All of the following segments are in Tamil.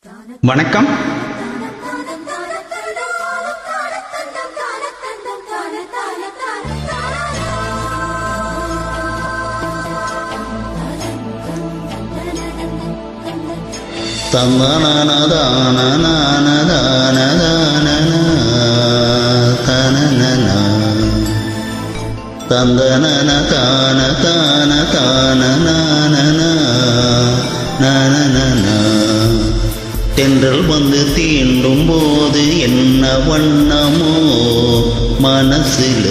வணக்கம். தந்தனன தான தான தான தென்றல் வந்து தீண்டும் போது என்ன வண்ணமோ மனசுல,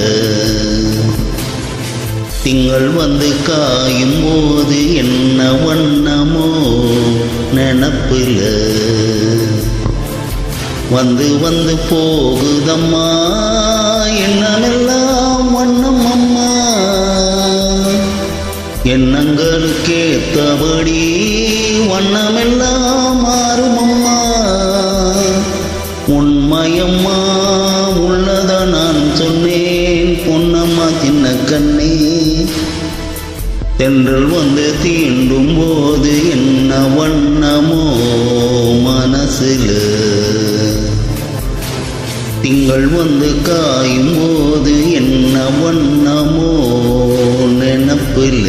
திங்கள் வந்து காயும் போது என்ன வண்ணமோ நினப்புல, வந்து வந்து போகுதம்மா எண்ணமெல்லாம் வண்ணம் அம்மா, எண்ணங்களுக்கேத்தபடி வண்ணமெல்லாம் மாறும் அம்மா, உண்மையம்மா உள்ளத நான் சொன்னேன் பொன்னம்மா சின்ன கண்ணே, தென்றல் வந்து தீண்டும் போது என்ன வண்ணமோ மனசுல, திங்கள் வந்து காயும் போது என்ன வண்ணமோ நினப்புல.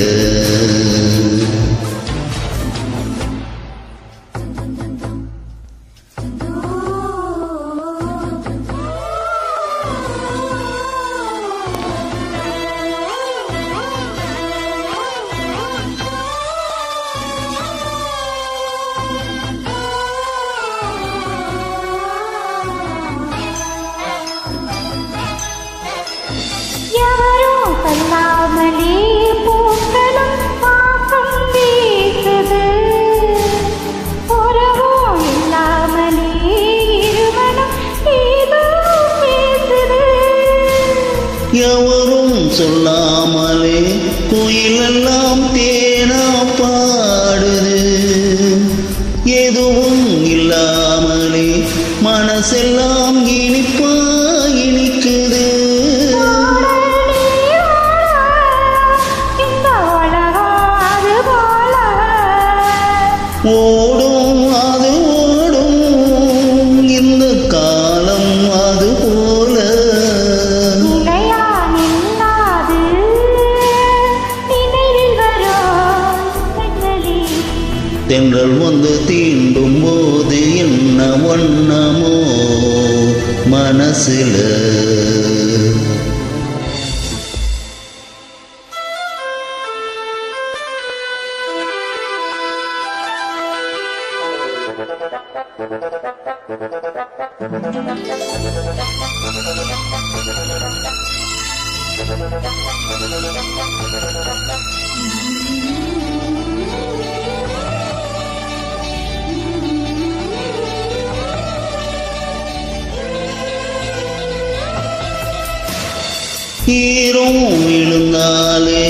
சொல்லாமலே பூக்களும் பாக்கம் வீசுது, உறவோ இல்லாமலே இருமனம் ஏதோ பேசுது. எவரும் சொல்லாமலே குயிலெல்லாம் தேனா பாடுது, எதுவும் இல்லாமலே மனசெல்லாம் இனிப்பா இனிக்குது. ஓடும் அது ஓடும் இந்த காலம் அது போல, நிலையானில்லாது நினைவில் வரும் கண்களே, தென்றல் வந்து தீண்டும் போது என்ன வண்ணமோ மனசுல, ஈரம் விழுந்தாலே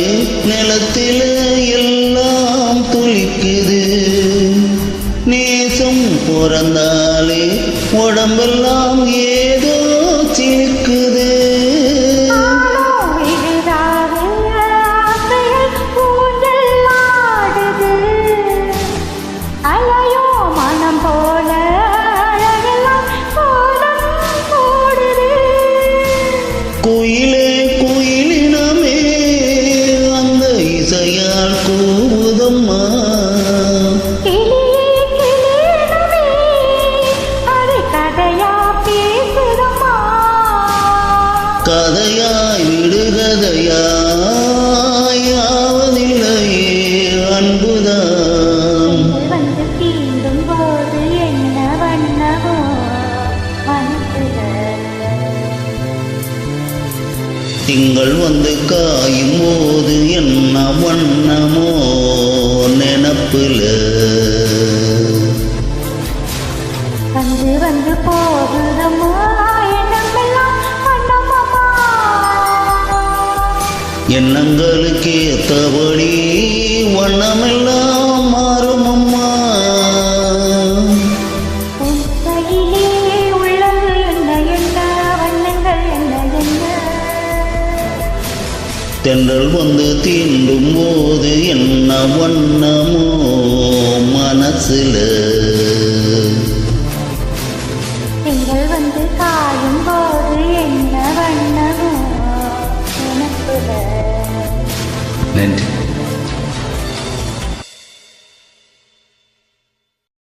நிலத்தில எல்லாம் துளிக்குது, நேசம் பிறந்தாலே உடம்பெல்லாம் ஏதோ சிரிக்குது. குயிலே குயிலினமே அந்த இசையால் கூவுதம்மா, கதையாய் விடுகதையாய் ஆவதில்லையே அன்புதான், வந்து தீண்டும் போது என்ன வண்ணமோ மனசுல, திங்கள் வந்து காயும் போது என்ன வண்ணமோ நினப்புல, வந்து வந்து போகுதம்மா எண்ணமெல்லாம் வண்ணமம்மா, எண்ணங்களுக்கேத்தபடி வண்ணமெல்லாம் மாறும் அம்மா, உன் கையிலே உள்ளது என்ன என்ன வண்ணங்கள் என்ன என்ன, தென்றல் வந்து தீண்டும் போது என்ன வண்ணமோ மனசுல.